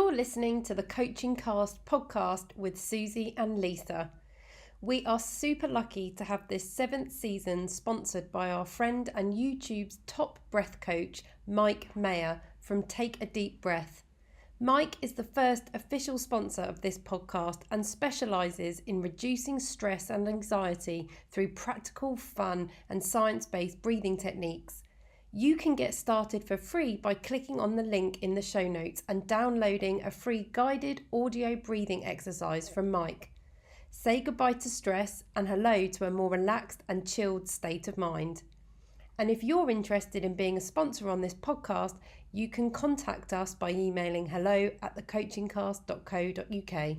You're listening to the Coaching Cast podcast with Susie and Lisa. We are super lucky to have this 7th season sponsored by our friend and YouTube's top breath coach, Mike Mayer from Take a Deep Breath. Mike is the first official sponsor of this podcast and specialises in reducing stress and anxiety through practical, fun and science-based breathing techniques. You can get started for free by clicking on the link in the show notes and downloading a free guided audio breathing exercise from Mike. Say goodbye to stress and hello to a more relaxed and chilled state of mind. And if you're interested in being a sponsor on this podcast, you can contact us by emailing hello@thecoachingcast.co.uk.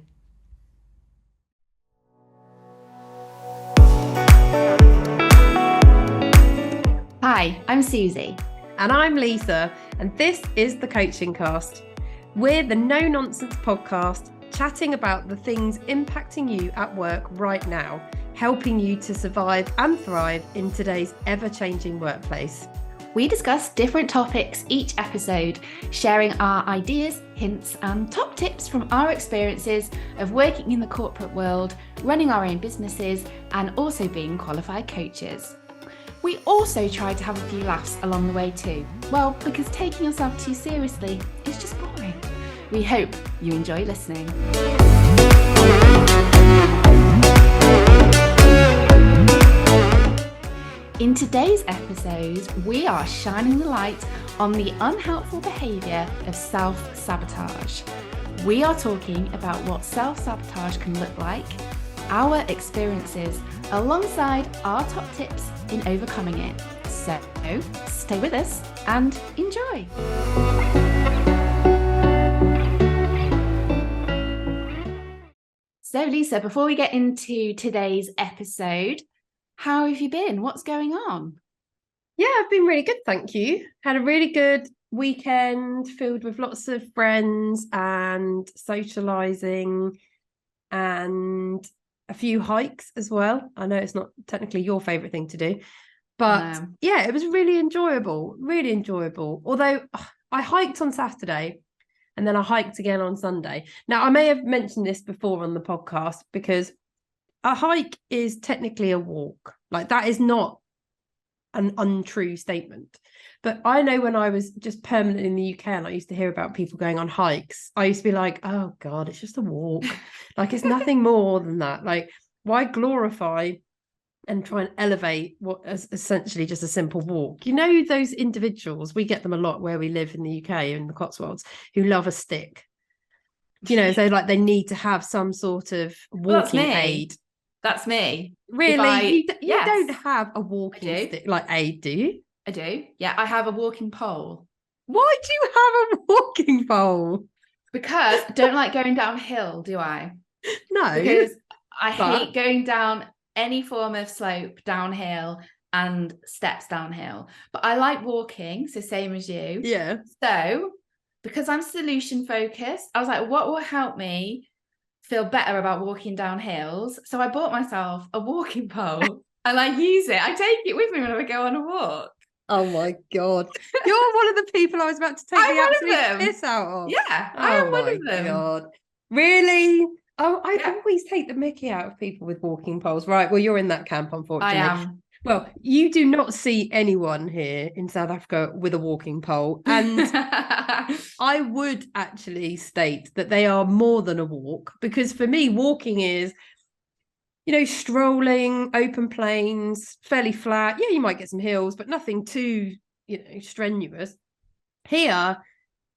Hi, I'm Susie. And I'm Lisa, and this is the Coaching Cast. We're the no-nonsense podcast chatting about the things impacting you at work right now, helping you to survive and thrive in today's ever-changing workplace. We discuss different topics each episode, sharing our ideas, hints, and top tips from our experiences of working in the corporate world, running our own businesses, and also being qualified coaches. We also try to have a few laughs along the way too. Well, because taking yourself too seriously is just boring. We hope you enjoy listening. In today's episode, we are shining the light on the unhelpful behaviour of self-sabotage. We are talking about what self-sabotage can look like, our experiences, alongside our top tips in overcoming it. So stay with us and enjoy. So Lisa, before we get into today's episode, how have you been? What's going on? Yeah, I've been really good, thank you. Had a really good weekend filled with lots of friends and socialising and a few hikes as well. I know it's not technically your favourite thing to do, but yeah, it was really enjoyable. Although I hiked on Saturday and then I hiked again on Sunday. Now, I may have mentioned this before on the podcast because a hike is technically a walk. Like, that is not an untrue statement. But I know when I was just permanent in the UK and I used to hear about people going on hikes, I used to be like, oh God, it's just a walk. Like, it's nothing more than that. Like, why glorify and try and elevate what is essentially just a simple walk? You know, those individuals, we get them a lot where we live in the UK, in the Cotswolds, who love a stick. You know, so like they need to have some sort of walking aid. That's me. Really? You don't have a walking stick like aid, do you? I do. Yeah, I have a walking pole. Why do you have a walking pole? Because I don't like going downhill, do I? No. Because I hate going down any form of slope downhill and steps downhill. But I like walking, so same as you. Yeah. So, because I'm solution focused, I was like, what will help me feel better about walking down hills? So I bought myself a walking pole and I use it. I take it with me whenever I go on a walk. Oh my God. You're one of the people I was about to take the absolute piss out of. Yeah, I am one of them. God. Really? Oh, I always take the mickey out of people with walking poles. Right, well, you're in that camp, unfortunately. I am. Well, you do not see anyone here in South Africa with a walking pole. And I would actually state that they are more than a walk, because for me, walking is, you know, strolling, open plains, fairly flat. Yeah, you might get some hills, but nothing too, you know, strenuous. Here,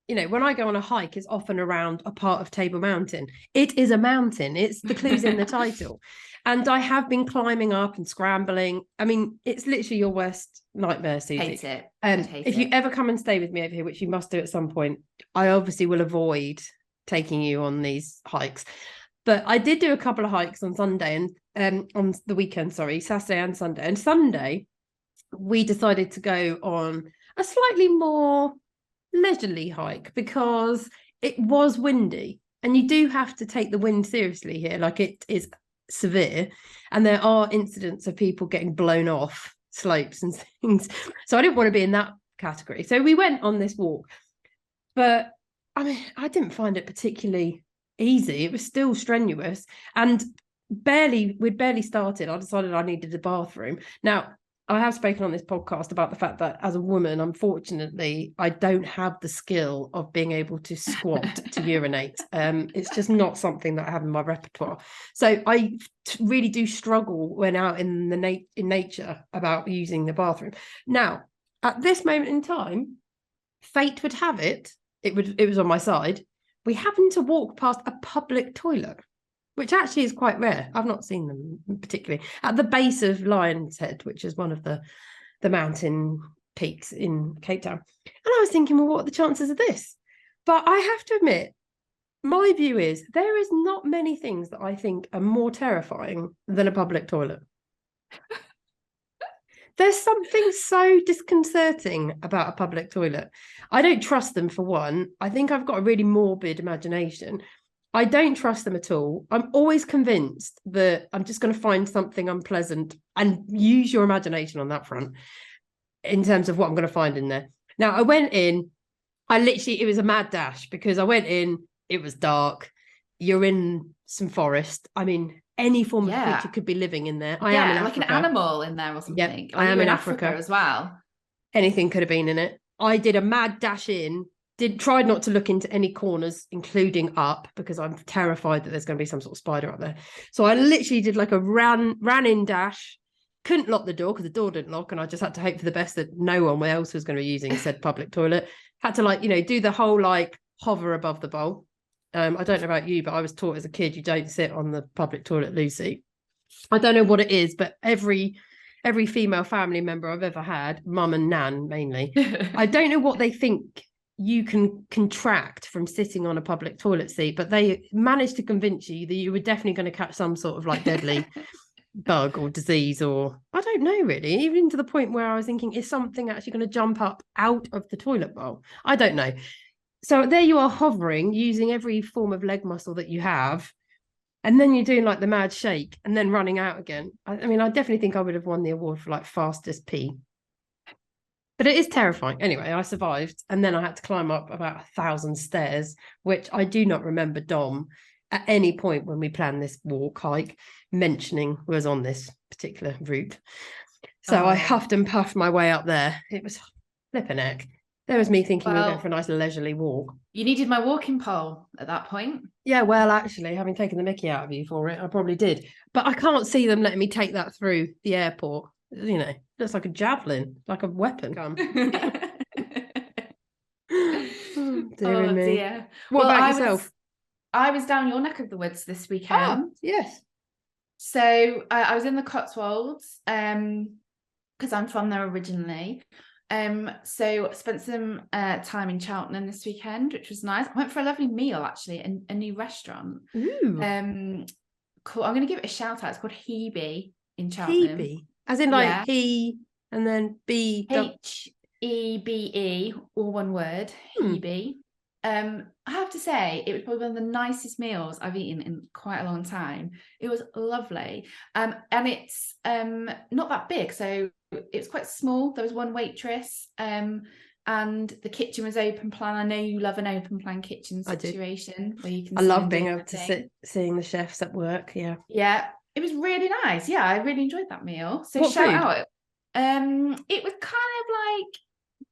you know, when I go on a hike, it's often around a part of Table Mountain. It is a mountain. It's the clues in the title. And I have been climbing up and scrambling. I mean, it's literally your worst nightmare, Susie. Hate it. If you ever come and stay with me over here, which you must do at some point, I obviously will avoid taking you on these hikes. But I did do a couple of hikes on Sunday and on the weekend, Saturday and Sunday. And Sunday, we decided to go on a slightly more leisurely hike because it was windy, and you do have to take the wind seriously here. Like, it is severe, and there are incidents of people getting blown off slopes and things. So I didn't want to be in that category. So we went on this walk, but I mean, I didn't find it particularly easy. It was still strenuous, and we'd barely started. I decided I needed a bathroom. Now, I have spoken on this podcast about the fact that as a woman, unfortunately, I don't have the skill of being able to squat to urinate. It's just not something that I have in my repertoire. So I really do struggle when out in in nature about using the bathroom. Now, at this moment in time, fate would have it. It was on my side. We happened to walk past a public toilet, which actually is quite rare. I've not seen them particularly at the base of Lion's Head, which is one of the mountain peaks in Cape Town. And I was thinking, well, what are the chances of this? But I have to admit, my view is there is not many things that I think are more terrifying than a public toilet. There's something so disconcerting about a public toilet. I don't trust them, for one. I think I've got a really morbid imagination. I don't trust them at all. I'm always convinced that I'm just going to find something unpleasant, and use your imagination on that front in terms of what I'm going to find in there. Now, I went in, it was a mad dash, because I went in, it was dark. You're in some forest. I mean, any form of creature could be living in there. I am in like Africa. An animal in there or something. Yep, I am in Africa as well. Anything could have been in it. I did a mad dash in, tried not to look into any corners, including up, because I'm terrified that there's going to be some sort of spider up there. So I literally did like a ran in dash, couldn't lock the door because the door didn't lock, and I just had to hope for the best that no one else was going to be using said public toilet. Had to do the whole hover above the bowl. I don't know about you, but I was taught as a kid you don't sit on the public toilet loo seat. I don't know what it is, but every female family member I've ever had, mum and nan mainly, I don't know what they think you can contract from sitting on a public toilet seat, but they managed to convince you that you were definitely going to catch some sort of deadly bug or disease, or I don't know really, even to the point where I was thinking, is something actually going to jump up out of the toilet bowl? I don't know. So there you are, hovering, using every form of leg muscle that you have, and then you're doing the mad shake and then running out again. I mean, I definitely think I would have won the award for fastest pee. But it is terrifying. Anyway, I survived, and then I had to climb up about 1,000 stairs, which I do not remember Dom at any point when we planned this hike mentioning was on this particular route. So I huffed and puffed my way up there. It was flipping heck. There was me thinking we were going for a nice leisurely walk. You needed my walking pole at that point. Yeah, well, actually, having taken the mickey out of you for it, I probably did. But I can't see them letting me take that through the airport. Looks like a javelin, like a weapon. Dear. What about yourself? I was down your neck of the woods this weekend. Yes. So I was in the Cotswolds because I'm from there originally. So I spent some time in Cheltenham this weekend, which was nice. I went for a lovely meal, actually, in a new restaurant. Ooh. Cool. I'm going to give it a shout out. It's called Hebe in Cheltenham. Hebe, as in he and then B. Hebe, all one word. Hebe. I have to say, it was probably one of the nicest meals I've eaten in quite a long time. It was lovely. And it's not that big, so it's quite small. There was one waitress, and the kitchen was open plan. I know you love an open plan kitchen situation where you can. I love being able to seeing the chefs at work. Yeah, it was really nice. Yeah, I really enjoyed that meal. So what shout food? Out. It was kind of like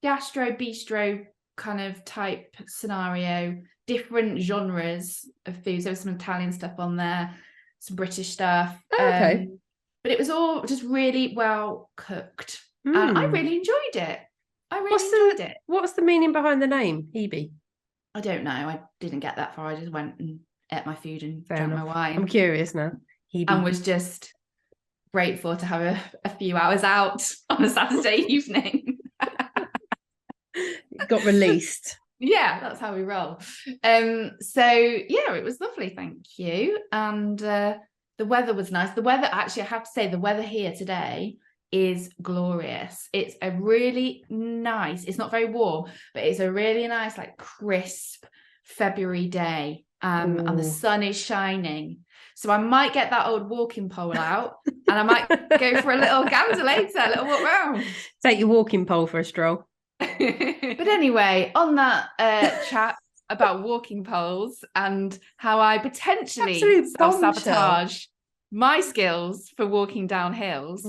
gastro bistro kind of type scenario, different genres of food. There was some Italian stuff on there, some British stuff. Okay. But it was all just really well cooked. And I really enjoyed it. Enjoyed it. What's the meaning behind the name, Hebe? I don't know. I didn't get that far. I just went and ate my food and drank my wine. I'm curious now. Hebe. And was just grateful to have a few hours out on a Saturday evening. Got released. Yeah, that's how we roll. So yeah, it was lovely, thank you. And the weather was nice. The weather, actually, I have to say, the weather here today is glorious. It's a really nice, it's not very warm, but it's a really nice, crisp February day. And the sun is shining. So I might get that old walking pole out and I might go for a little gander later, a little walk round. Take your walking pole for a stroll. But anyway, on that chat about walking poles and how I potentially Absolute bombshell. self-sabotage my skills for walking down hills.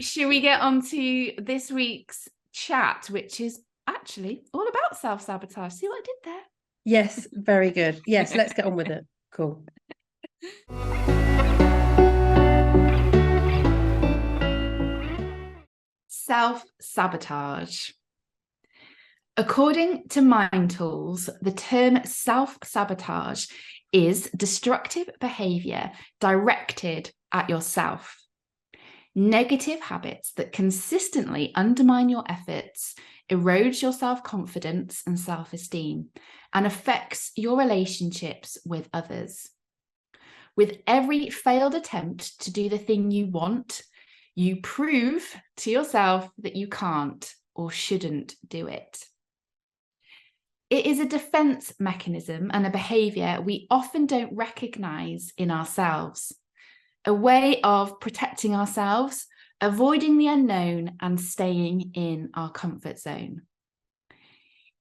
Should we get on to this week's chat, which is actually all about self-sabotage? See what I did there? Yes, very good. Yes, let's get on with it. Cool. Self-sabotage. According to Mind Tools, the term self-sabotage is destructive behaviour directed at yourself. Negative habits that consistently undermine your efforts, erodes your self-confidence and self-esteem, and affects your relationships with others. With every failed attempt to do the thing you want, you prove to yourself that you can't or shouldn't do it. It is a defense mechanism and a behavior we often don't recognize in ourselves, a way of protecting ourselves, avoiding the unknown, and staying in our comfort zone.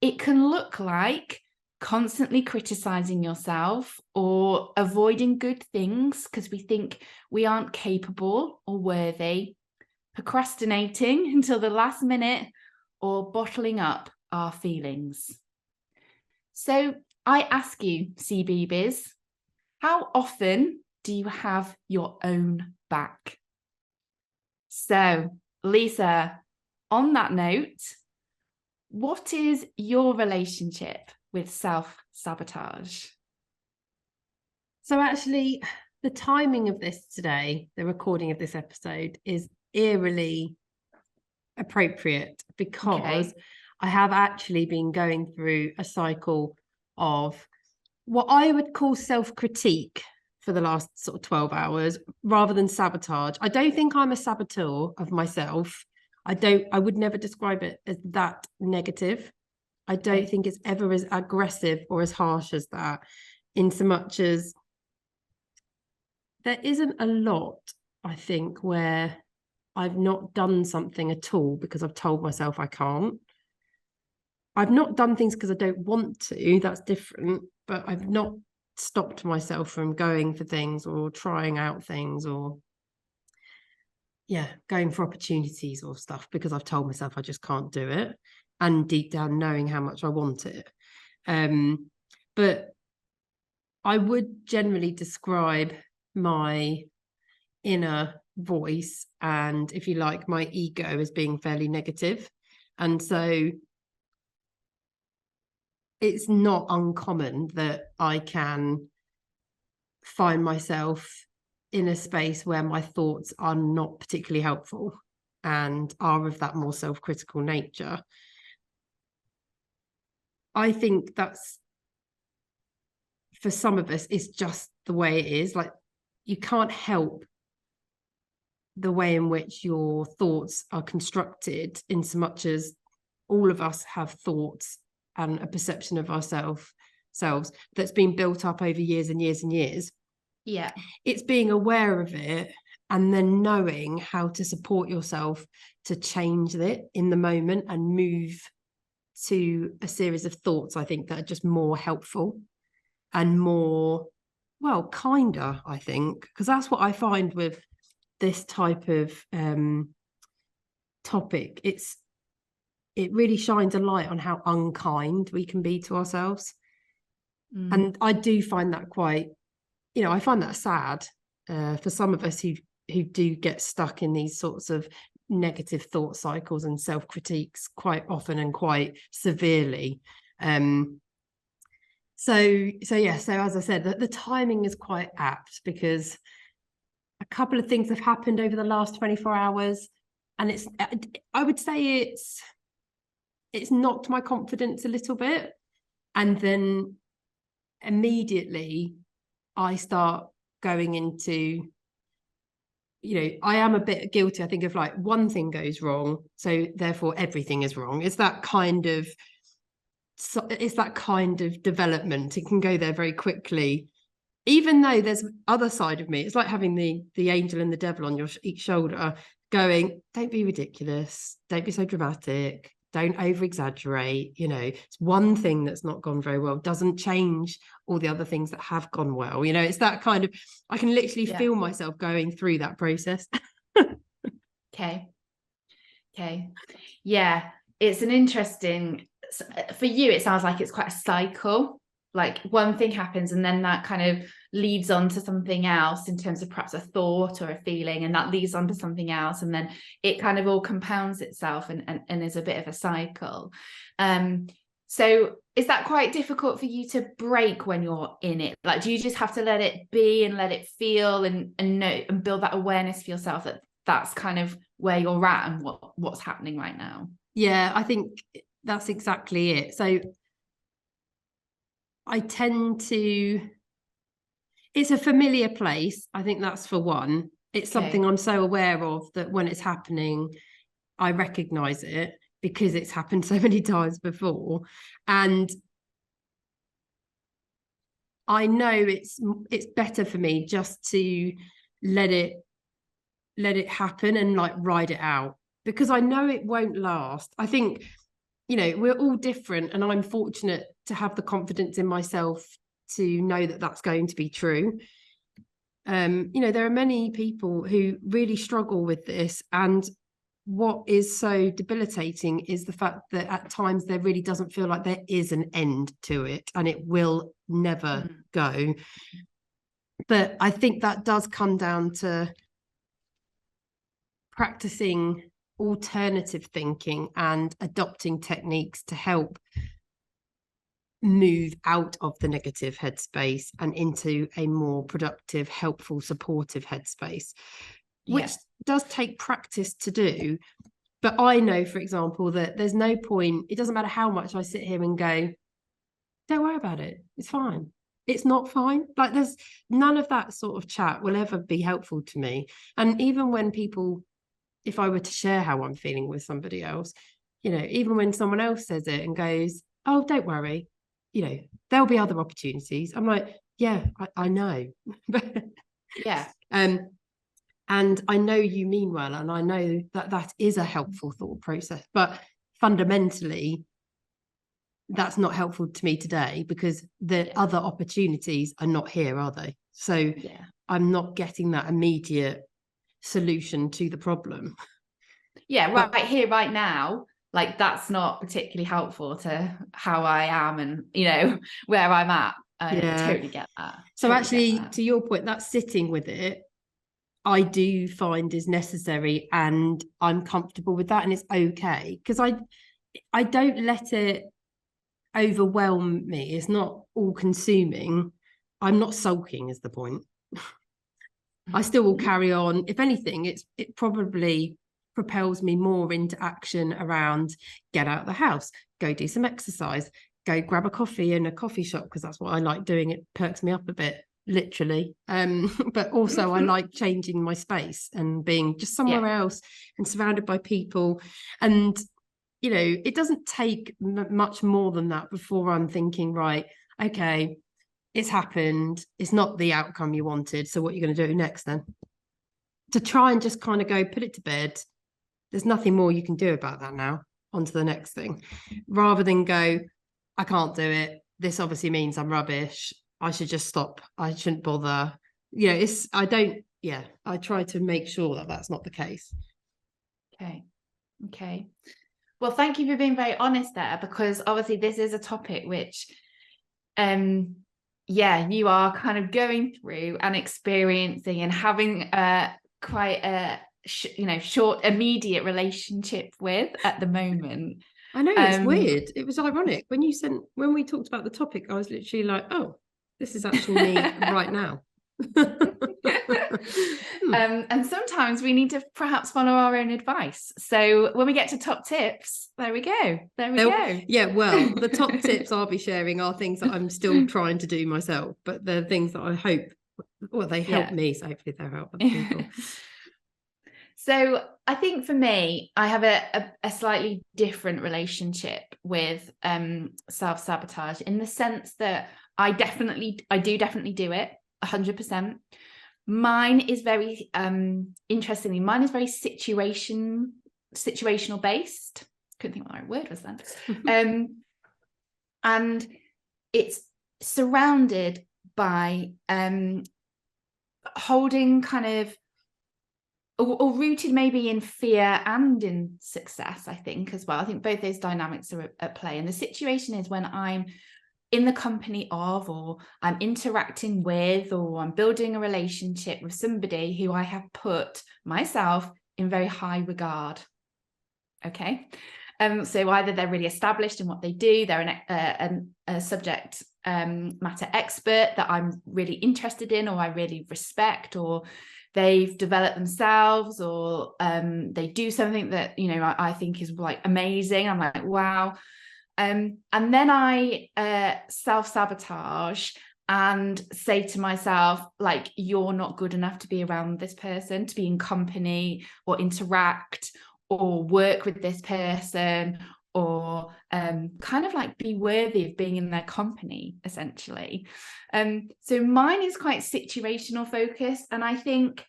It can look like constantly criticizing yourself or avoiding good things because we think we aren't capable or worthy, procrastinating until the last minute, or bottling up our feelings. So I ask you, CBeebies, how often do you have your own back? So, Lisa, on that note, what is your relationship with self-sabotage? So actually, the timing of this today, the recording of this episode, is eerily appropriate because I have actually been going through a cycle of what I would call self-critique for the last sort of 12 hours rather than sabotage. I don't think I'm a saboteur of myself. I would never describe it as that negative. I don't think it's ever as aggressive or as harsh as that, in so much as there isn't a lot, I think, where I've not done something at all because I've told myself I can't. I've not done things because I don't want to, that's different, but I've not stopped myself from going for things or trying out things or going for opportunities or stuff because I've told myself I just can't do it, and deep down knowing how much I want it. But I would generally describe my inner voice and, if you like, my ego as being fairly negative. And so it's not uncommon that I can find myself in a space where my thoughts are not particularly helpful and are of that more self-critical nature. I think that's, for some of us, it's just the way it is. Like, you can't help the way in which your thoughts are constructed, in so much as all of us have thoughts and a perception of ourselves that's been built up over years and years and years. Yeah. It's being aware of it and then knowing how to support yourself to change it in the moment and move to a series of thoughts, I think, that are just more helpful and more, well, kinder, I think, because that's what I find with this type of topic. It really shines a light on how unkind we can be to ourselves. And I do find that quite, I find that sad for some of us who do get stuck in these sorts of negative thought cycles and self-critiques quite often and quite severely. So as I said, the timing is quite apt because a couple of things have happened over the last 24 hours, and I would say it's knocked my confidence a little bit, and then immediately I start going into, I am a bit guilty, I think, of like, one thing goes wrong, so therefore everything is wrong. It's that kind of development. It can go there very quickly, even though there's other side of me. It's like having the angel and the devil on each shoulder going, don't be ridiculous, don't be so dramatic, don't over exaggerate. It's one thing that's not gone very well doesn't change all the other things that have gone well. It's that kind of, I can literally feel myself going through that process. Okay. Yeah, it's an interesting, for you, it sounds like it's quite a cycle. Like one thing happens and then that kind of leads on to something else in terms of perhaps a thought or a feeling, and that leads on to something else, and then it kind of all compounds itself and is a bit of a cycle. So is that quite difficult for you to break when you're in it? Like, do you just have to let it be and let it feel and know and build that awareness for yourself that that's kind of where you're at and what's happening right now? Yeah, I think that's exactly it. So I tend to, it's a familiar place. I think that's for one. It's something I'm so aware of that when it's happening, I recognize it because it's happened so many times before. And I know it's better for me just to let it happen and like ride it out, because I know it won't last. I think, we're all different, and I'm fortunate to have the confidence in myself to know that that's going to be true. There are many people who really struggle with this, and what is so debilitating is the fact that at times there really doesn't feel like there is an end to it, and it will never go. But I think that does come down to practicing alternative thinking and adopting techniques to help move out of the negative headspace and into a more productive, helpful, supportive headspace, which does take practice to do. But I know, for example, that there's no point, it doesn't matter how much I sit here and go, don't worry about it, it's fine. It's not fine. Like, there's none of that sort of chat will ever be helpful to me. And even when people, if I were to share how I'm feeling with somebody else, even when someone else says it and goes, oh, don't worry, there'll be other opportunities. I'm like, yeah, I know. Yeah. And I know you mean well, and I know that is a helpful thought process, but fundamentally, that's not helpful to me today because the other opportunities are not here, are they? So I'm not getting that immediate solution to the problem. Right here, right now, like that's not particularly helpful to how I am and where I'm at. I totally get that. So actually, to your point, that sitting with it, I do find is necessary, and I'm comfortable with that, and it's okay, because I don't let it overwhelm me. It's not all consuming. I'm not sulking is the point. I still will carry on. If anything, it probably propels me more into action around get out of the house, go do some exercise, go grab a coffee in a coffee shop, because that's what I like doing. It perks me up a bit, literally. But also I like changing my space and being just somewhere else and surrounded by people. And, it doesn't take much more than that before I'm thinking, right, okay, it's happened. It's not the outcome you wanted. So what are you going to do next then? To try and just kind of go, put it to bed. There's nothing more you can do about that now. On to the next thing. Rather than go, I can't do it. This obviously means I'm rubbish. I should just stop. I shouldn't bother. I try to make sure that that's not the case. Okay. Well, thank you for being very honest there, because obviously this is a topic which, you are kind of going through and experiencing and having quite a short, immediate relationship with at the moment. I know, it's weird. It was ironic when we talked about the topic, I was literally like, oh, this is actually me right now. And sometimes we need to perhaps follow our own advice. So when we get to top tips, there we go. Yeah, well, the top tips I'll be sharing are things that I'm still trying to do myself, but they're things that I hope, they help me, so hopefully they'll help other people. So I think for me, I have a slightly different relationship with self-sabotage, in the sense that I do definitely do it 100%. Mine is very, interestingly, very situational based. couldn't think what the right word was then. And it's surrounded by holding kind of, or rooted maybe in fear and in success, I think, as well. I think both those dynamics are at play. And the situation is when I'm in the company of, or I'm interacting with, or I'm building a relationship with somebody who I have put myself in very high regard. Okay. So either they're really established in what they do, they're a subject matter expert that I'm really interested in, or I really respect, or they've developed themselves, or they do something that, you know, I think is like amazing. I'm like, wow. And then I self-sabotage and say to myself, like, you're not good enough to be around this person, to be in company or interact or work with this person, or kind of like be worthy of being in their company, essentially. So mine is quite situational focused, and I think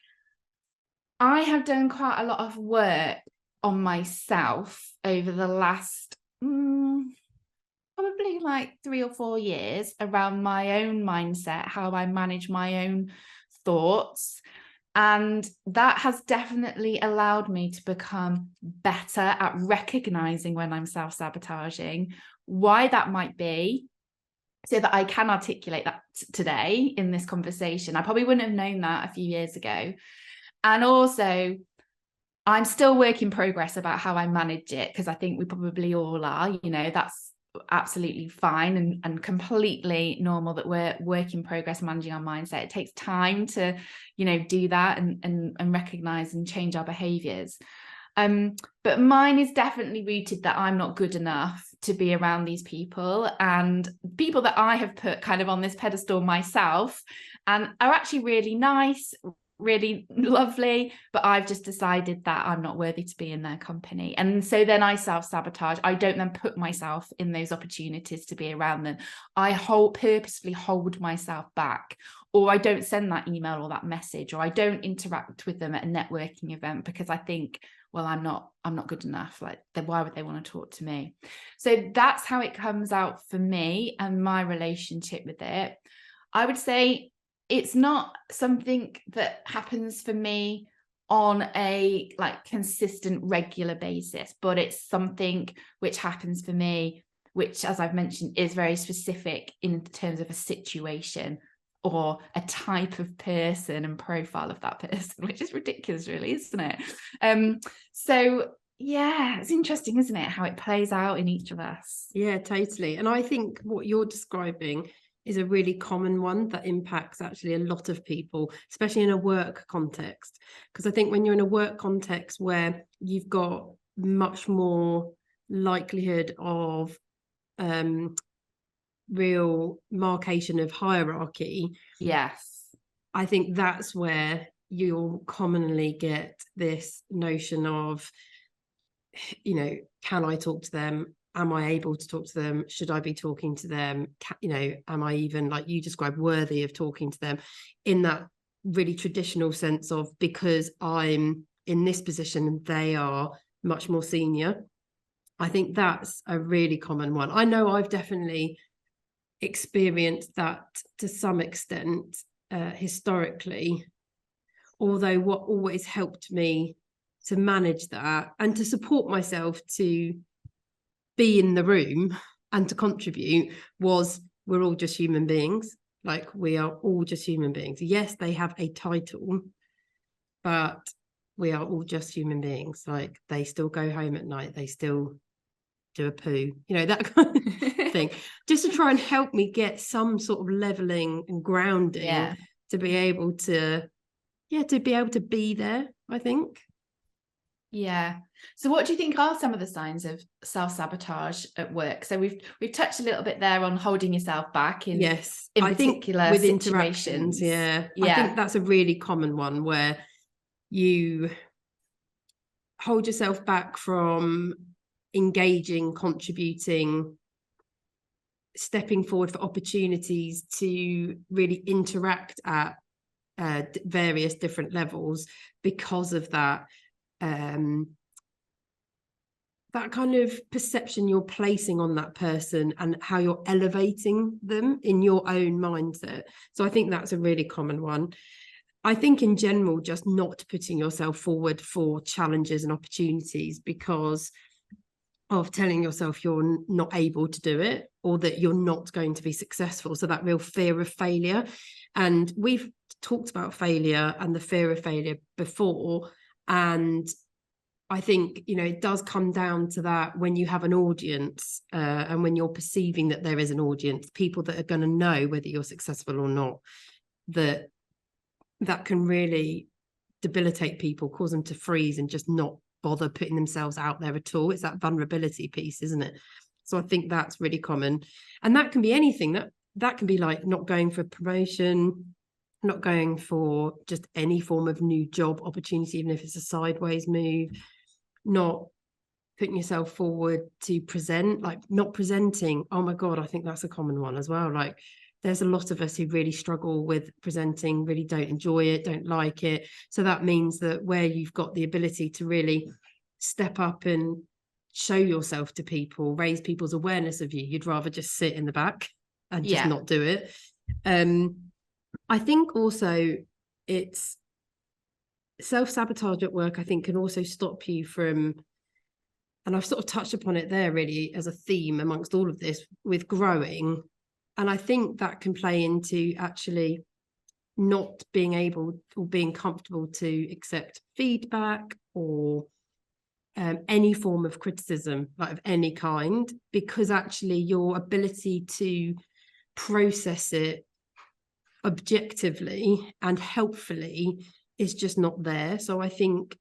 I have done quite a lot of work on myself over the last probably like 3 or 4 years around my own mindset, how I manage my own thoughts. And that has definitely allowed me to become better at recognizing when I'm self-sabotaging, why that might be, so that I can articulate that today in this conversation. I probably wouldn't have known that a few years ago. And also, I'm still work in progress about how I manage it, because I think we probably all are, you know, that's absolutely fine and completely normal that we're work in progress managing our mindset. It takes time to, you know, do that and recognize and change our behaviors. But mine is definitely rooted that I'm not good enough to be around these people, and people that I have put kind of on this pedestal myself and are actually really nice, really lovely, but I've just decided that I'm not worthy to be in their company. And so then I self-sabotage. I don't then put myself in those opportunities to be around them. I purposefully hold myself back, or I don't send that email or that message, or I don't interact with them at a networking event because I think, well, I'm not good enough. Like, why would they want to talk to me? So that's how it comes out for me and my relationship with it. I would say it's not something that happens for me on a like consistent, regular basis, but it's something which happens for me, which, as I've mentioned, is very specific in terms of a situation or a type of person and profile of that person, which is ridiculous, really, isn't it? So yeah, it's interesting, isn't it, how it plays out in each of us? Yeah, totally. And I think what you're describing is a really common one that impacts actually a lot of people, especially in a work context. Because I think when you're in a work context where you've got much more likelihood of real marcation of hierarchy, Yes, I think that's where you'll commonly get this notion of, you know, can I talk to them? Am I able to talk to them? Should I be talking to them? You know, am I even, like you described, worthy of talking to them, in that really traditional sense of, because I'm in this position and they are much more senior. I think that's a really common one. I know I've definitely experienced that to some extent historically, although what always helped me to manage that and to support myself to be in the room and to contribute was, we're all just human beings. Like, we are all just human beings. Yes, they have a title, but we are all just human beings. Like, they still go home at night, they still do a poo, you know, that kind of thing, just to try and help me get some sort of leveling and grounding to be able to be there, I think. Yeah. So what do you think are some of the signs of self-sabotage at work? So we've touched a little bit there on holding yourself back in I particular think with situations. interactions, I think that's a really common one, where you hold yourself back from engaging, contributing, stepping forward for opportunities to really interact at various different levels because of that that kind of perception you're placing on that person and how you're elevating them in your own mindset. So I think that's a really common one. I think in general, just not putting yourself forward for challenges and opportunities because of telling yourself you're not able to do it or that you're not going to be successful. So that real fear of failure. And we've talked about failure and the fear of failure before. And I think, you know, it does come down to that when you have an audience and when you're perceiving that there is an audience, people that are going to know whether you're successful or not, that can really debilitate people, cause them to freeze and just not bother putting themselves out there at all. It's that vulnerability piece, isn't it? So I think that's really common. And that can be anything. That can be like not going for a promotion, not going for just any form of new job opportunity, even if it's a sideways move, not putting yourself forward to present, like not presenting. Oh my God, I think that's a common one as well. Like there's a lot of us who really struggle with presenting, really don't enjoy it, don't like it. So that means that where you've got the ability to really step up and show yourself to people, raise people's awareness of you, you'd rather just sit in the back and just not do it. I think also it's self-sabotage at work, I think, can also stop you from, and I've sort of touched upon it there really as a theme amongst all of this with growing. And I think that can play into actually not being able or being comfortable to accept feedback or any form of criticism, like of any kind, because actually your ability to process it objectively and helpfully is just not there. So I think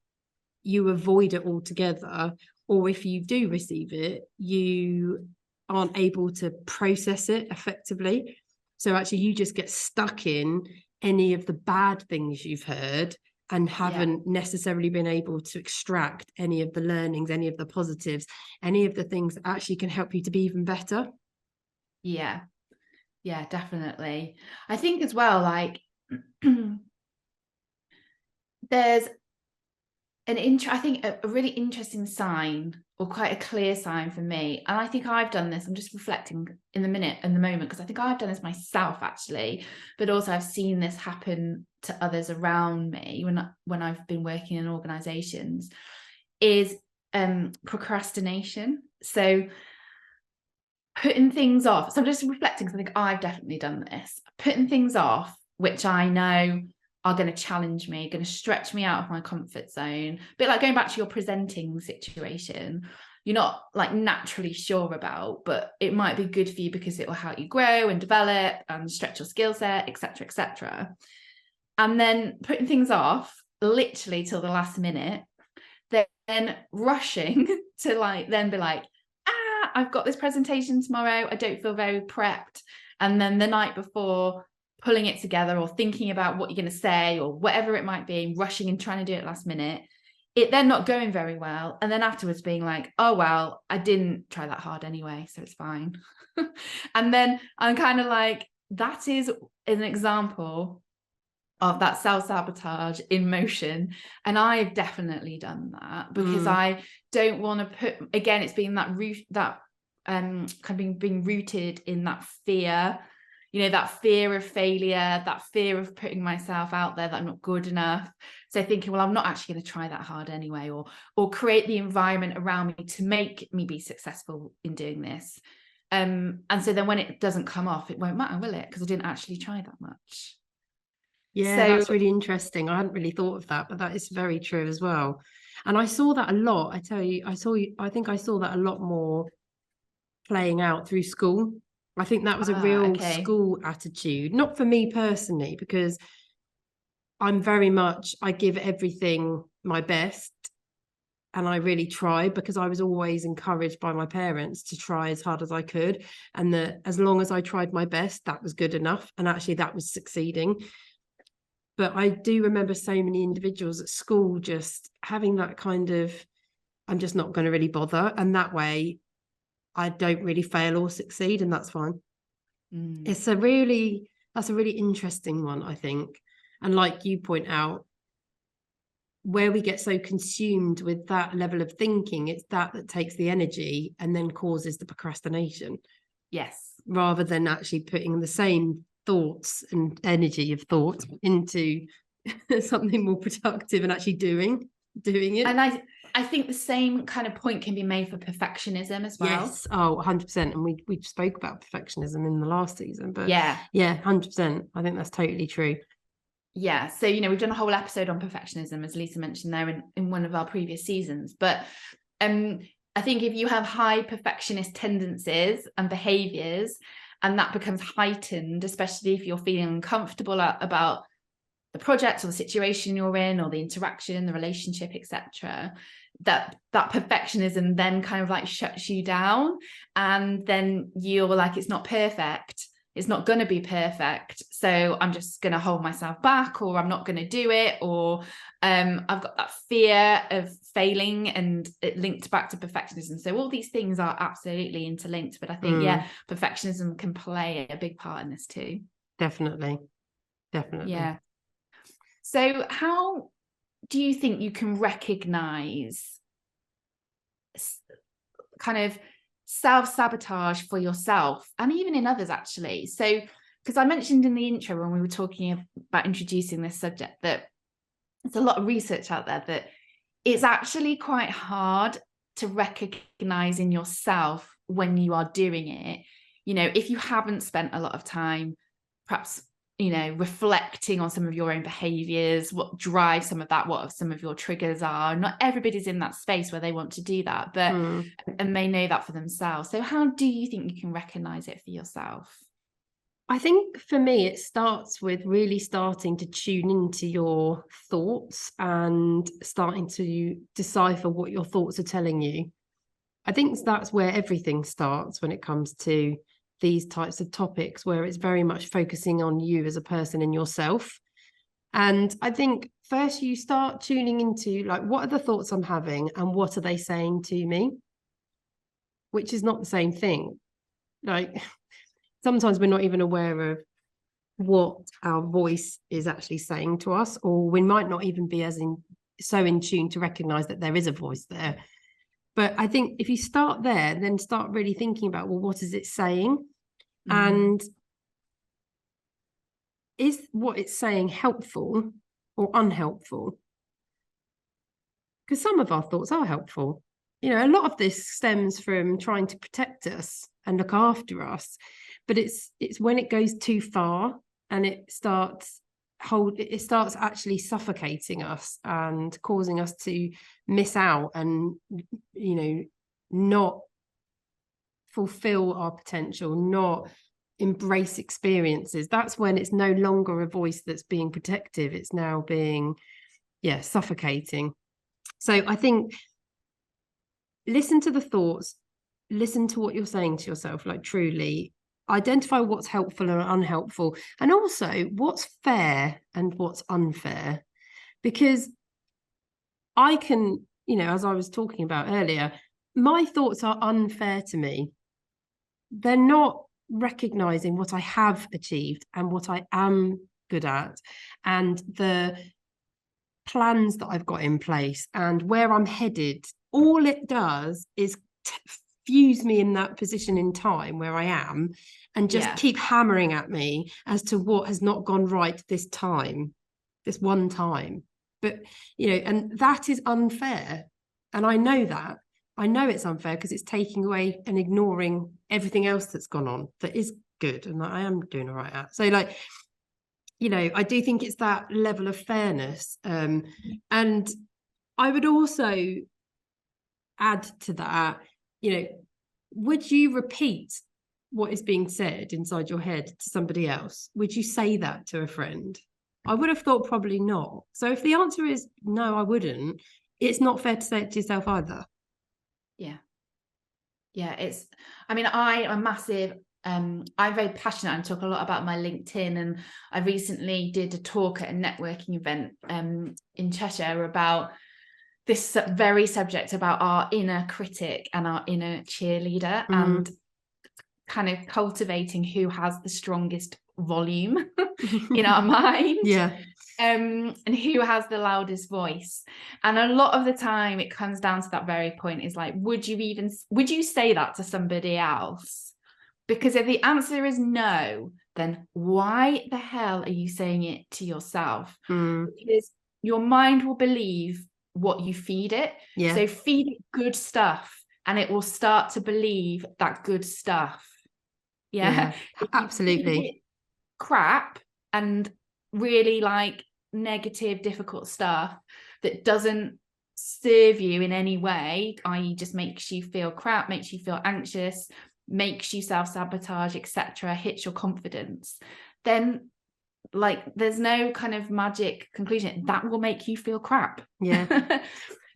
you avoid it altogether, or if you do receive it, you aren't able to process it effectively. So actually you just get stuck in any of the bad things you've heard and haven't necessarily been able to extract any of the learnings, any of the positives, any of the things that actually can help you to be even better. Yeah, definitely. I think as well, like there's I think a really interesting sign, or quite a clear sign for me, and I think I've done this, I'm just reflecting in the moment, because I think I've done this myself actually, but also I've seen this happen to others around me when I've been working in organizations, is procrastination. So putting things off. So I'm just reflecting, because I think I've definitely done this, putting things off which I know are going to challenge me, going to stretch me out of my comfort zone. A bit like going back to your presenting situation, you're not like naturally sure about, but it might be good for you because it will help you grow and develop and stretch your skill set, etc., etc. And then putting things off literally till the last minute, then rushing to then be like, I've got this presentation tomorrow, I don't feel very prepped. And then the night before, pulling it together or thinking about what you're going to say or whatever it might be, rushing and trying to do it last minute, it then not going very well. And then afterwards being like, oh, well, I didn't try that hard anyway, so it's fine. And then I'm kind of like, that is an example of that self-sabotage in motion. And I've definitely done that because I don't want to put, again, it's being that kind of being rooted in that fear, that fear of failure, that fear of putting myself out there, that I'm not good enough. So thinking, well, I'm not actually going to try that hard anyway, or create the environment around me to make me be successful in doing this. And so then when it doesn't come off, it won't matter, will it? Because I didn't actually try that much. Yeah, so that's really interesting. I hadn't really thought of that, but that is very true as well. And I saw that a lot. I tell you, I think I saw that a lot more playing out through school. I think that was a real school attitude, not for me personally, because I'm very much, I give everything my best and I really try, because I was always encouraged by my parents to try as hard as I could. And that as long as I tried my best, that was good enough. And actually that was succeeding. But I do remember so many individuals at school just having that kind of, I'm just not going to really bother. And that way I don't really fail or succeed, and that's fine. That's a really interesting one, I think. And like you point out, where we get so consumed with that level of thinking, it's that takes the energy and then causes the procrastination. Yes. Rather than actually putting the same thoughts and energy of thought into something more productive and actually doing it. And I think the same kind of point can be made for perfectionism as well. Yes. Oh, 100%. And we spoke about perfectionism in the last season, but yeah, 100%. I think that's totally true. Yeah. So, we've done a whole episode on perfectionism, as Lisa mentioned there in one of our previous seasons. But I think if you have high perfectionist tendencies and behaviours, and that becomes heightened, especially if you're feeling uncomfortable about the project or the situation you're in, or the interaction, the relationship, etc., that perfectionism then kind of like shuts you down, and then you're like, it's not perfect. It's not going to be perfect, so I'm just going to hold myself back, or I'm not going to do it, or I've got that fear of failing, and it linked back to perfectionism. So all these things are absolutely interlinked, but I think perfectionism can play a big part in this too. Definitely. Yeah. So how do you think you can recognize kind of self-sabotage for yourself, and even in others, actually? So, because I mentioned in the intro when we were talking about introducing this subject, that there's a lot of research out there that it's actually quite hard to recognize in yourself when you are doing it. If you haven't spent a lot of time perhaps reflecting on some of your own behaviors, what drives some of that, what some of your triggers are. Not everybody's in that space where they want to do that, but and they know that for themselves. So how do you think you can recognize it for yourself? I think for me, it starts with really starting to tune into your thoughts and starting to decipher what your thoughts are telling you. I think that's where everything starts when it comes to these types of topics, where it's very much focusing on you as a person and yourself. And I think first you start tuning into, like, what are the thoughts I'm having and what are they saying to me? Which is not the same thing. Like, sometimes we're not even aware of what our voice is actually saying to us, or we might not even be so in tune to recognize that there is a voice there. But I think if you start there, then start really thinking about, well, what is it saying? And is what it's saying helpful or unhelpful? Because some of our thoughts are helpful. A lot of this stems from trying to protect us and look after us. But it's when it goes too far and it starts actually suffocating us and causing us to miss out and not fulfill our potential, not embrace experiences. That's when it's no longer a voice that's being protective. It's now being suffocating. So I think listen to the thoughts, listen to what you're saying to yourself, like truly identify what's helpful and unhelpful, and also what's fair and what's unfair. Because I can, as I was talking about earlier, my thoughts are unfair to me. They're not recognizing what I have achieved and what I am good at, and the plans that I've got in place and where I'm headed. All it does is fuse me in that position in time where I am, and just keep hammering at me as to what has not gone right this one time. But and that is unfair, and I know that. I know it's unfair because it's taking away and ignoring everything else that's gone on that is good and that I am doing all right at. So, like, I do think it's that level of fairness. And I would also add to that, would you repeat what is being said inside your head to somebody else? Would you say that to a friend? I would have thought probably not. So if the answer is no, I wouldn't, it's not fair to say it to yourself either. I'm a massive I'm very passionate and talk a lot about my LinkedIn, and I recently did a talk at a networking event in Cheshire about this very subject, about our inner critic and our inner cheerleader, and kind of cultivating who has the strongest volume in our mind. And who has the loudest voice? And a lot of the time it comes down to that very point, is like, would you say that to somebody else? Because if the answer is no, then why the hell are you saying it to yourself? Because your mind will believe what you feed it. Yeah. So feed it good stuff and it will start to believe that good stuff. Yeah. Absolutely. Crap and really like negative, difficult stuff that doesn't serve you in any way, i.e. just makes you feel crap, makes you feel anxious, makes you self-sabotage, etc., hits your confidence, then like there's no kind of magic conclusion. That will make you feel crap. Yeah.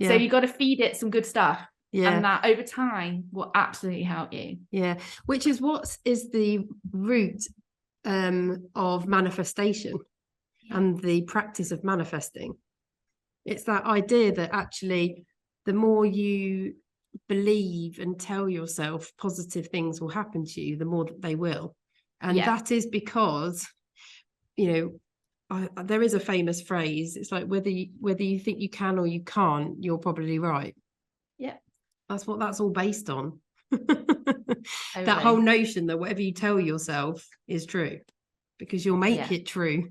So you got to feed it some good stuff. Yeah. And that over time will absolutely help you. Yeah. Which is what is the root of manifestation and the practice of manifesting. It's that idea that actually the more you believe and tell yourself positive things will happen to you, the more that they will. And that is because, you know, there is a famous phrase. It's like whether you think you can or you can't, you're probably right. Yeah. That's what that's all based on. Totally. That whole notion that whatever you tell yourself is true, because you'll make it true.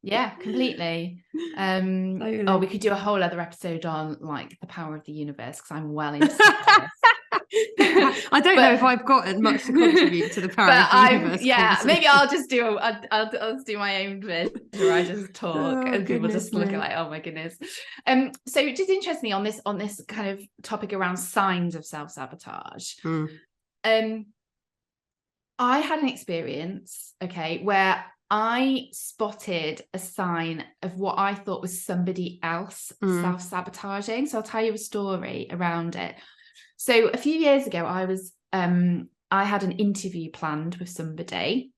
Yeah, completely. Oh, we could do a whole other episode on like the power of the universe, because I'm well into this. I don't know if I've got much to contribute to the power of the universe. Yeah, maybe I'll just do I'll just do my own bit where I just talk and people just look at like, oh my goodness. So just interestingly on this kind of topic around signs of self-sabotage. I had an experience, where I spotted a sign of what I thought was somebody else self-sabotaging. So I'll tell you a story around it. So a few years ago, I had an interview planned with somebody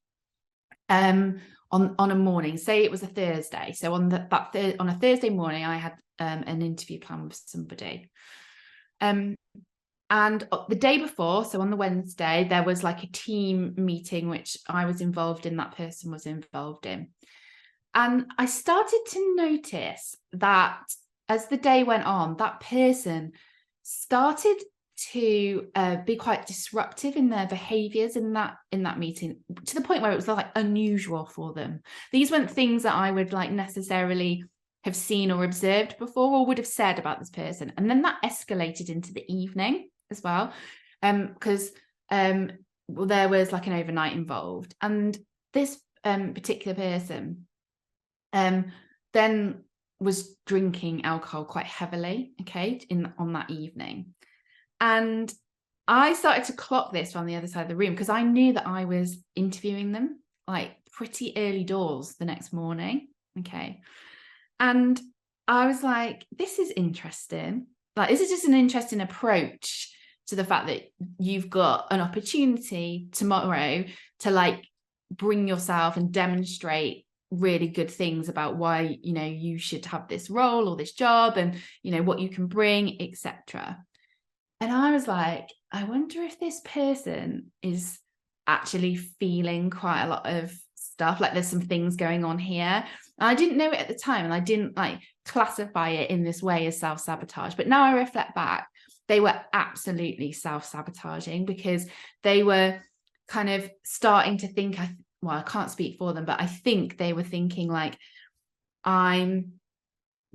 on a morning. Say it was a Thursday. So on a Thursday morning, I had an interview planned with somebody. And the day before, so on the Wednesday, there was like a team meeting, which I was involved in, that person was involved in. And I started to notice that as the day went on, that person started to be quite disruptive in their behaviors in that meeting, to the point where it was like unusual for them. These weren't things that I would like necessarily have seen or observed before or would have said about this person. And then that escalated into the evening as well, because there was like an overnight involved, and this particular person then was drinking alcohol quite heavily on that evening. And I started to clock this from the other side of the room, because I knew that I was interviewing them like pretty early doors the next morning. And I was like, this is interesting. Like, this is just an interesting approach to the fact that you've got an opportunity tomorrow to like bring yourself and demonstrate really good things about why, you know, you should have this role or this job, and, you know, what you can bring, etc. And I was like, I wonder if this person is actually feeling quite a lot of stuff, like there's some things going on here. And I didn't know it at the time, and I didn't like classify it in this way as self-sabotage. But now I reflect back, they were absolutely self-sabotaging, because they were kind of starting to think, I can't speak for them, but I think they were thinking like, I'm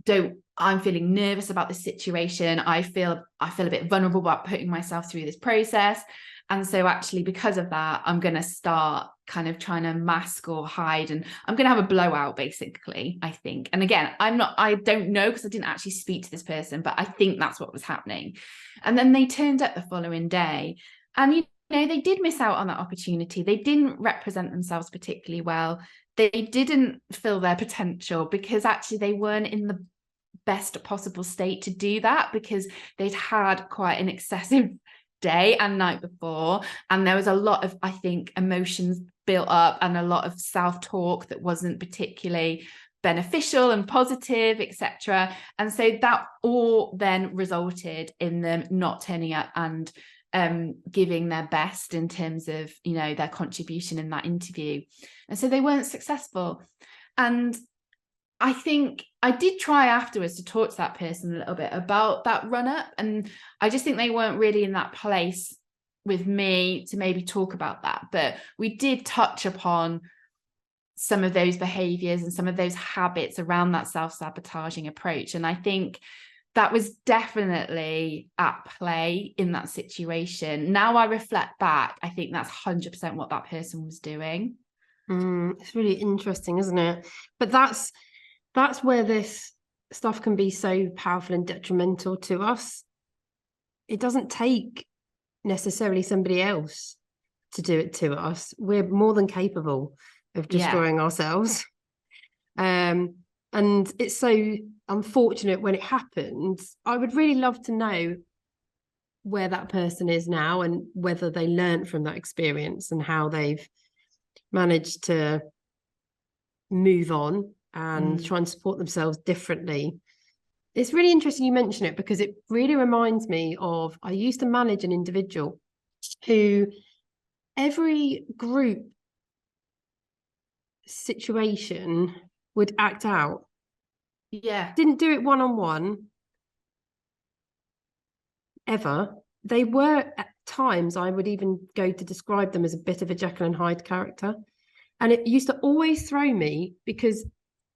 feeling nervous about this situation. I feel a bit vulnerable about putting myself through this process. And so actually, because of that, I'm going to start kind of trying to mask or hide, and I'm going to have a blowout, basically, I think. And again, I don't know, because I didn't actually speak to this person, but I think that's what was happening. And then they turned up the following day, and, you know, they did miss out on that opportunity. They didn't represent themselves particularly well. They didn't fill their potential, because actually they weren't in the best possible state to do that, because they'd had quite an excessive day and night before, and there was a lot of, I think, emotions built up and a lot of self-talk that wasn't particularly beneficial and positive, etc. And so that all then resulted in them not turning up and giving their best in terms of, you know, their contribution in that interview. And so they weren't successful. And I think I did try afterwards to talk to that person a little bit about that run up, and I just think they weren't really in that place with me to maybe talk about that. But we did touch upon some of those behaviors and some of those habits around that self-sabotaging approach. And I think that was definitely at play in that situation. Now I reflect back, I think that's 100% what that person was doing. It's really interesting, isn't it? But that's where this stuff can be so powerful and detrimental to us. It doesn't take necessarily somebody else to do it to us. We're more than capable of destroying ourselves. And it's so unfortunate when it happens. I would really love to know where that person is now and whether they learned from that experience and how they've managed to move on and try and support themselves differently. It's really interesting you mention it, because it really reminds me of, I used to manage an individual who every group situation would act out. Didn't do it one-on-one ever. They were, at times, I would even go to describe them as a bit of a Jekyll and Hyde character. And it used to always throw me, because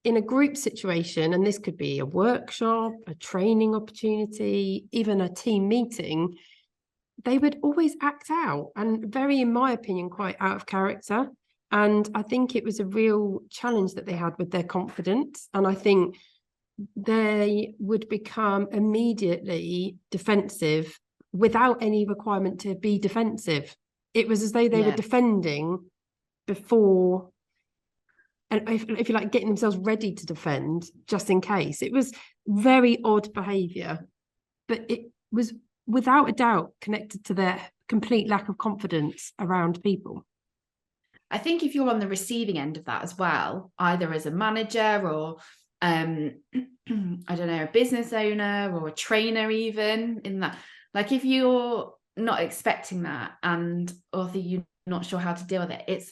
in a group situation, and this could be a workshop, a training opportunity, even a team meeting, they would always act out, and very, in my opinion, quite out of character. And I think it was a real challenge that they had with their confidence. And I think they would become immediately defensive without any requirement to be defensive. It was as though they were defending before, and if you like, getting themselves ready to defend just in case. It was very odd behaviour, but it was without a doubt connected to their complete lack of confidence around people. I think if you're on the receiving end of that as well, either as a manager or I don't know, a business owner or a trainer, even in that, like, if you're not expecting that, and or you're not sure how to deal with it,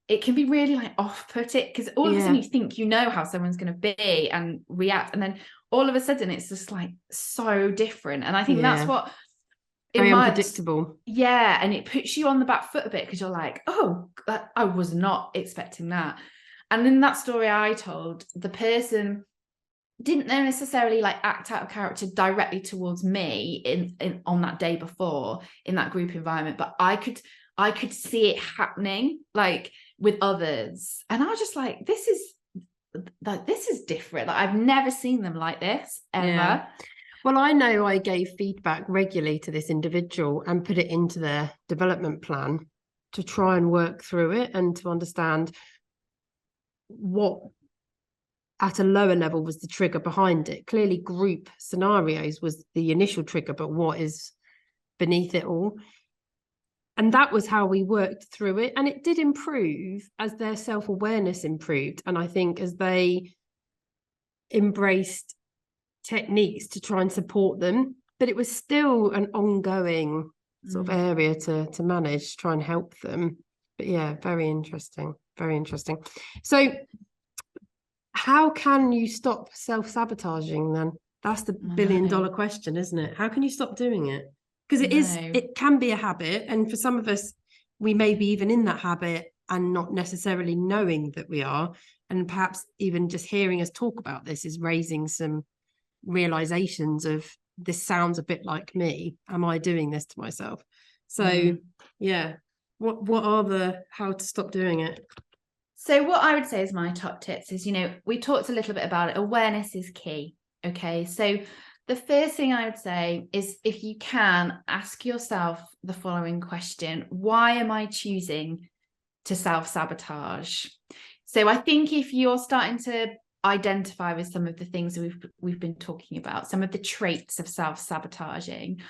it can be really like off-putting, because all of a sudden you think you know how someone's going to be and react, and then all of a sudden it's just like so different. And I think that's what, very unpredictable. And it puts you on the back foot a bit, because you're like, oh, I was not expecting that. And in that story I told, the person didn't necessarily like act out of character directly towards me in on that day before in that group environment, but I could see it happening like with others, and I was just like, this is different. Like, I've never seen them like this ever. Well, I know I gave feedback regularly to this individual and put it into their development plan to try and work through it and to understand what at a lower level was the trigger behind it. Clearly group scenarios was the initial trigger, but what is beneath it all? And that was how we worked through it. And it did improve as their self-awareness improved. And I think as they embraced techniques to try and support them, but it was still an ongoing sort of area to manage, to try and help them. But yeah, very interesting. So how can you stop self-sabotaging then? That's the billion-dollar question, isn't it? How can you stop doing it? Because it can be a habit, and for some of us, we may be even in that habit and not necessarily knowing that we are, and perhaps even just hearing us talk about this is raising some realizations of, this sounds a bit like me. Am I doing this to myself? So what are how to stop doing it? So what I would say is my top tips is, we talked a little bit about it. Awareness is key. Okay. So the first thing I would say is, if you can, ask yourself the following question: why am I choosing to self-sabotage? So I think if you're starting to identify with some of the things that we've been talking about, some of the traits of self-sabotaging,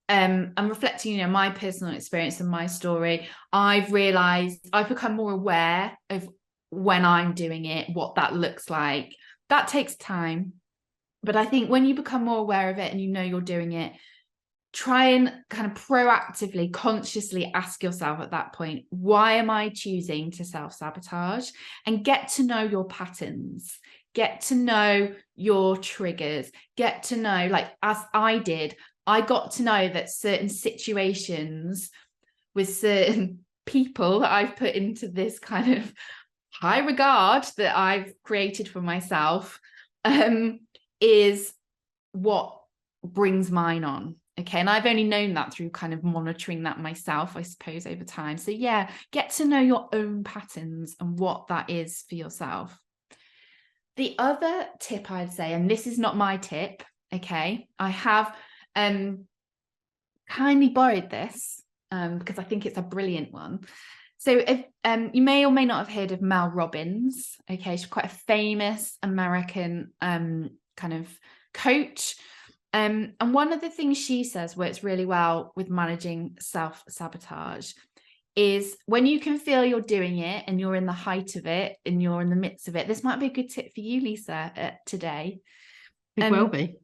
I'm reflecting, my personal experience and my story. I've realized I've become more aware of when I'm doing it, what that looks like. That takes time. But I think when you become more aware of it and you're doing it, try and kind of proactively, consciously ask yourself at that point, why am I choosing to self-sabotage? And get to know your patterns. get to know your triggers, get to know, like as I did, I got to know that certain situations with certain people that I've put into this kind of high regard that I've created for myself is what brings mine on. Okay. And I've only known that through kind of monitoring that myself, I suppose, over time. So yeah, get to know your own patterns and what that is for yourself. The other tip I'd say, and this is not my tip, okay, I have kindly borrowed this because I think it's a brilliant one. So if you may or may not have heard of Mel Robbins, okay, she's quite a famous American kind of coach. And one of the things she says works really well with managing self-sabotage is when you can feel you're doing it and you're in the height of it and you're in the midst of it. This might be a good tip for you, Lisa, today. It will be.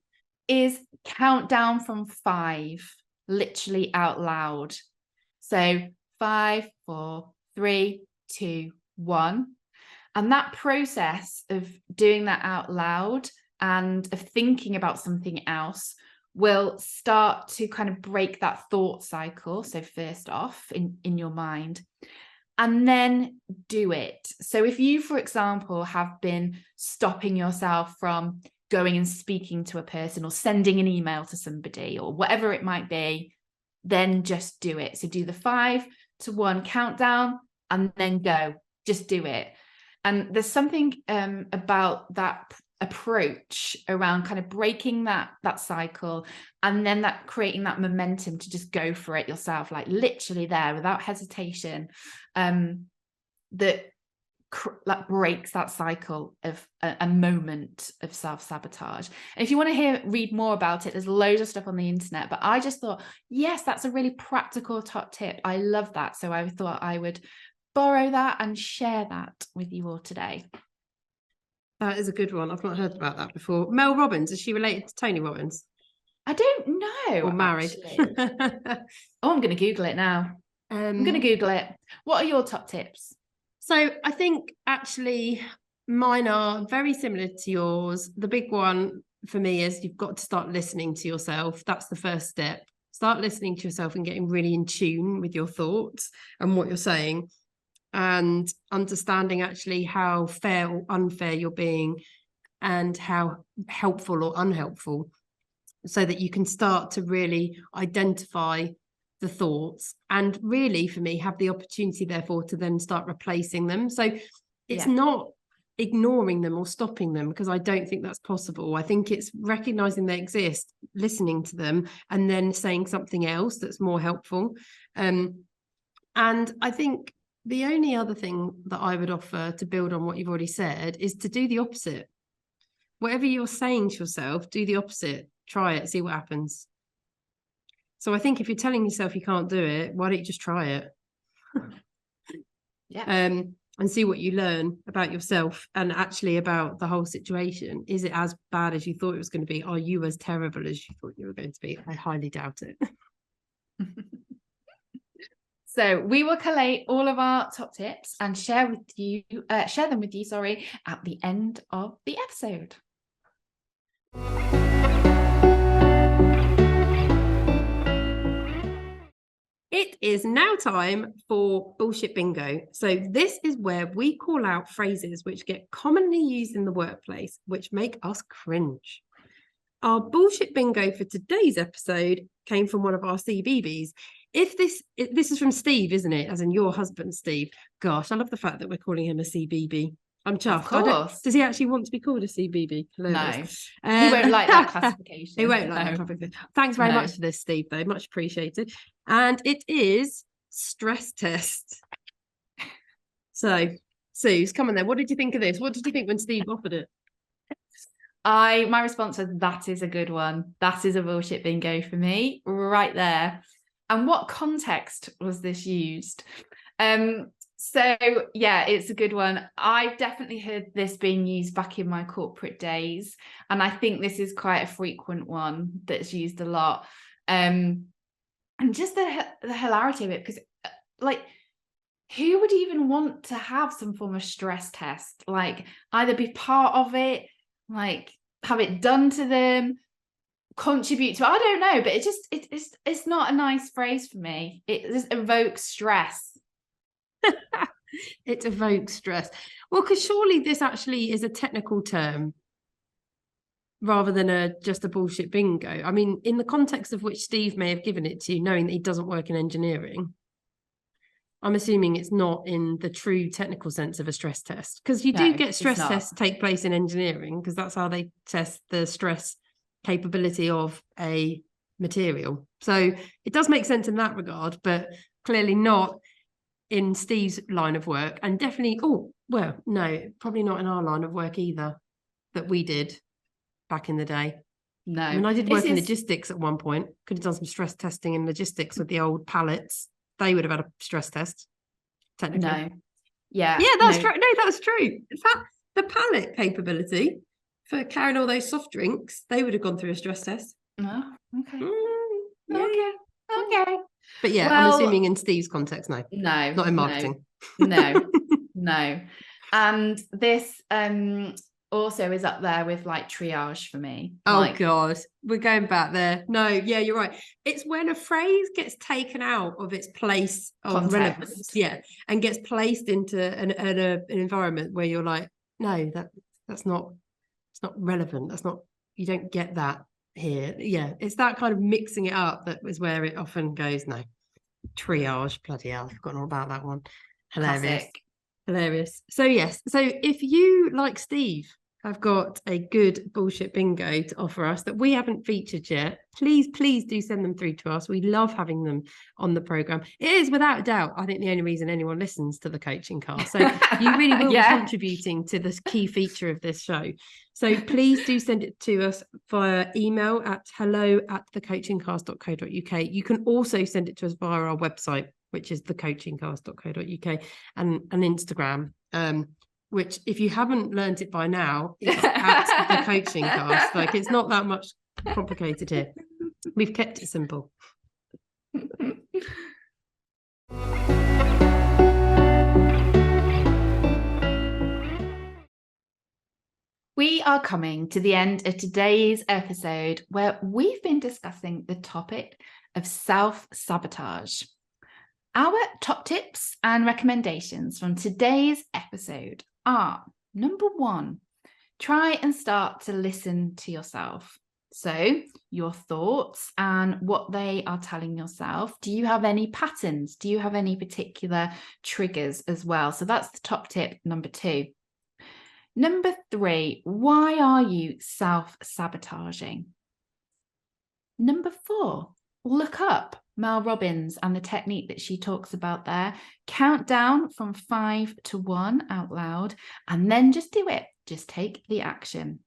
Is count down from 5, literally out loud. So 5, 4, 3, 2, 1. And that process of doing that out loud and of thinking about something else will start to kind of break that thought cycle. So first off in your mind, and then do it. So if you, for example, have been stopping yourself from going and speaking to a person or sending an email to somebody or whatever it might be, then just do it. So do the 5 to 1 countdown and then go, just do it. And there's something about that approach around kind of breaking that cycle and then that creating that momentum to just go for it yourself, like literally there without hesitation, that breaks that cycle of a moment of self-sabotage. And if you want to read more about it, there's loads of stuff on the internet, but I just thought, yes, that's a really practical top tip. I love that. So I thought I would borrow that and share that with you all today. That is a good one. I've not heard about that before. Mel Robbins, is she related to Tony Robbins? I don't know. Or married? Oh, I'm going to Google it now. I'm going to Google it. What are your top tips? So I think actually mine are very similar to yours. The big one for me is you've got to start listening to yourself. That's the first step. Start listening to yourself and getting really in tune with your thoughts and what you're saying, and understanding actually how fair or unfair you're being and how helpful or unhelpful, so that you can start to really identify the thoughts and really, for me, have the opportunity therefore to then start replacing them. So it's not ignoring them or stopping them, because I don't think that's possible. I think it's recognizing they exist, listening to them, and then saying something else that's more helpful. And I think the only other thing that I would offer to build on what you've already said is to do the opposite. Whatever you're saying to yourself, do the opposite. Try it, see what happens. So I think if you're telling yourself you can't do it, why don't you just try it? And see what you learn about yourself and actually about the whole situation. Is it as bad as you thought it was going to be? Are you as terrible as you thought you were going to be? I highly doubt it. So we will collate all of our top tips and share them with you, at the end of the episode. It is now time for Bullshit Bingo. So this is where we call out phrases which get commonly used in the workplace, which make us cringe. Our Bullshit Bingo for today's episode came from one of our CBBs. This is from Steve, isn't it? As in your husband, Steve. Gosh, I love the fact that we're calling him a CBB. I'm chuffed. Of course. Does he actually want to be called a CBB? Hilarious. No. He won't like that classification. He won't like that classification. Thanks very much for this, Steve, though. Much appreciated. And it is stress test. So, Suze, come on then. What did you think of this? What did you think when Steve offered it? My response was, that is a good one. That is a bullshit bingo for me, right there. And what context was this used? So yeah, it's a good one. I've definitely heard this being used back in my corporate days, and I think this is quite a frequent one that's used a lot. And just the hilarity of it, because like who would even want to have some form of stress test? Like either be part of it, like have it done to them, contribute to it. I don't know, but it's not a nice phrase for me. It just evokes stress. It evokes stress. Well, because surely this actually is a technical term rather than just a bullshit bingo. I mean, in the context of which Steve may have given it to you, knowing that he doesn't work in engineering, I'm assuming it's not in the true technical sense of a stress test, because you do get stress tests take place in engineering, because that's how they test the stress capability of a material. So it does make sense in that regard, but clearly not in Steve's line of work, and definitely, probably not in our line of work either, that we did back in the day. No. I mean, I did work in logistics at one point. Could have done some stress testing in logistics with the old pallets. They would have had a stress test, technically. No. Yeah. Yeah, that's true. No, that's true. In fact, the pallet capability for carrying all those soft drinks, they would have gone through a stress test. Oh, okay. Yeah. Okay. But yeah, well, I'm assuming in Steve's context, no. No. Not in marketing. No. And this also is up there with like triage for me. Oh God, we're going back there. No, yeah, you're right. It's when a phrase gets taken out of its place of relevance, and gets placed into an environment where you're like, no, that's not, it's not relevant. That's not, you don't get that here. Yeah, it's that kind of mixing it up that was where it often goes. No, triage, bloody hell, I've forgotten all about that one. Hilarious. So yes, so if you, like Steve, have got a good bullshit bingo to offer us that we haven't featured yet, please do send them through to us. We love having them on the programme. It is without a doubt, I think, the only reason anyone listens to the Coaching Cast. So you really will be contributing to this key feature of this show. So please do send it to us via email at hello@thecoachingcast.co.uk. You can also send it to us via our website, which is thecoachingcast.co.uk, and Instagram, which, if you haven't learned it by now, is at the Coaching Cast. Like, it's not that much complicated here. We've kept it simple. We are coming to the end of today's episode, where we've been discussing the topic of self-sabotage. Our top tips and recommendations from today's episode are: number 1, try and start to listen to yourself. So your thoughts and what they are telling yourself. Do you have any patterns? Do you have any particular triggers as well? So that's the top tip, number 2. Number 3, why are you self-sabotaging? Number 4, look up Mel Robbins and the technique that she talks about there. Count down from 5 to 1 out loud, and then just do it. Just take the action.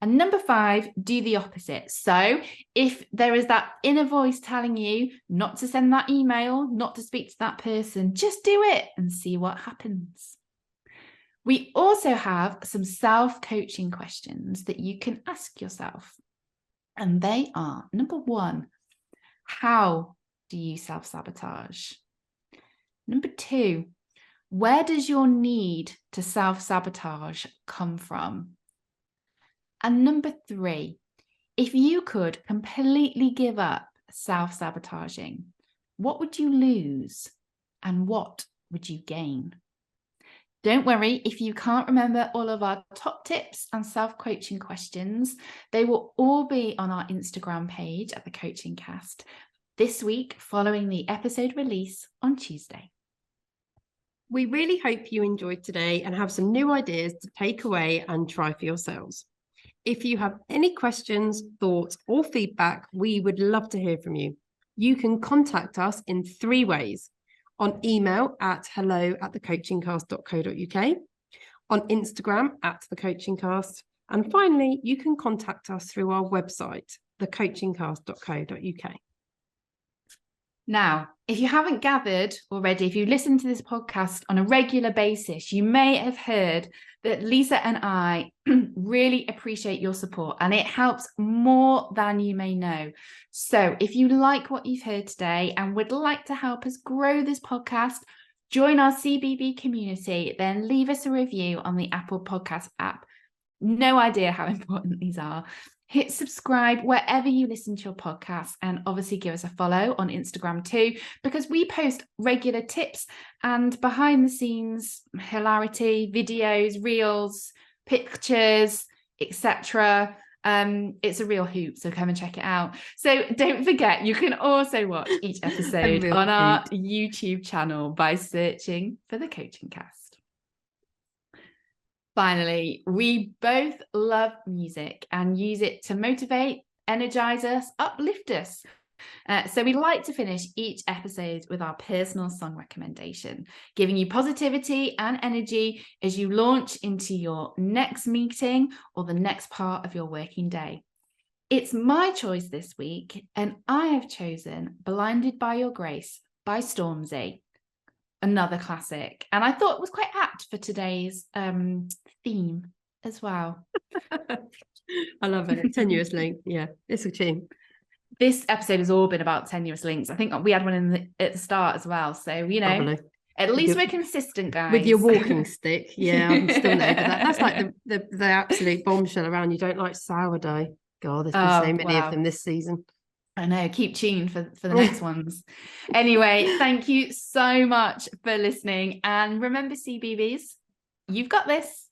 And number 5, do the opposite. So if there is that inner voice telling you not to send that email, not to speak to that person, just do it and see what happens. We also have some self-coaching questions that you can ask yourself. And they are: number 1, how do you self-sabotage? Number 2, where does your need to self-sabotage come from? And number 3, if you could completely give up self-sabotaging, what would you lose and what would you gain? Don't worry if you can't remember all of our top tips and self-coaching questions. They will all be on our Instagram page at The Coaching Cast this week, following the episode release on Tuesday. We really hope you enjoyed today and have some new ideas to take away and try for yourselves. If you have any questions, thoughts, or feedback, we would love to hear from you. You can contact us in 3 ways: on email at hello@thecoachingcast.co.uk, on Instagram @thecoachingcast, and finally, you can contact us through our website, thecoachingcast.co.uk. Now, if you haven't gathered already, if you listen to this podcast on a regular basis, you may have heard that Lisa and I really appreciate your support, and it helps more than you may know. So if you like what you've heard today and would like to help us grow this podcast, join our CBB community, then leave us a review on the Apple Podcast app. No idea how important these are. Hit subscribe wherever you listen to your podcast, and obviously give us a follow on Instagram too, because we post regular tips and behind the scenes hilarity, videos, reels, pictures, etc. It's a real hoot, so come and check it out. So don't forget, you can also watch each episode on our YouTube channel by searching for the Coaching Cast. Finally, we both love music and use it to motivate, energize us, uplift us. So we like to finish each episode with our personal song recommendation, giving you positivity and energy as you launch into your next meeting or the next part of your working day. It's my choice this week, and I have chosen Blinded by Your Grace by Stormzy. Another classic, and I thought it was quite apt for today's theme as well. I love it. Tenuous link. Yeah, it's a tune. This episode has all been about tenuous links. I think we had one at the start as well. So, you know, probably. At least we're consistent, guys. With your walking stick. Yeah, I'm still over that. That's like the absolute bombshell around. You don't like sourdough. God, there's been so many of them this season. I know, keep tuned for the next ones. Anyway, thank you so much for listening. And remember, CBBs, you've got this.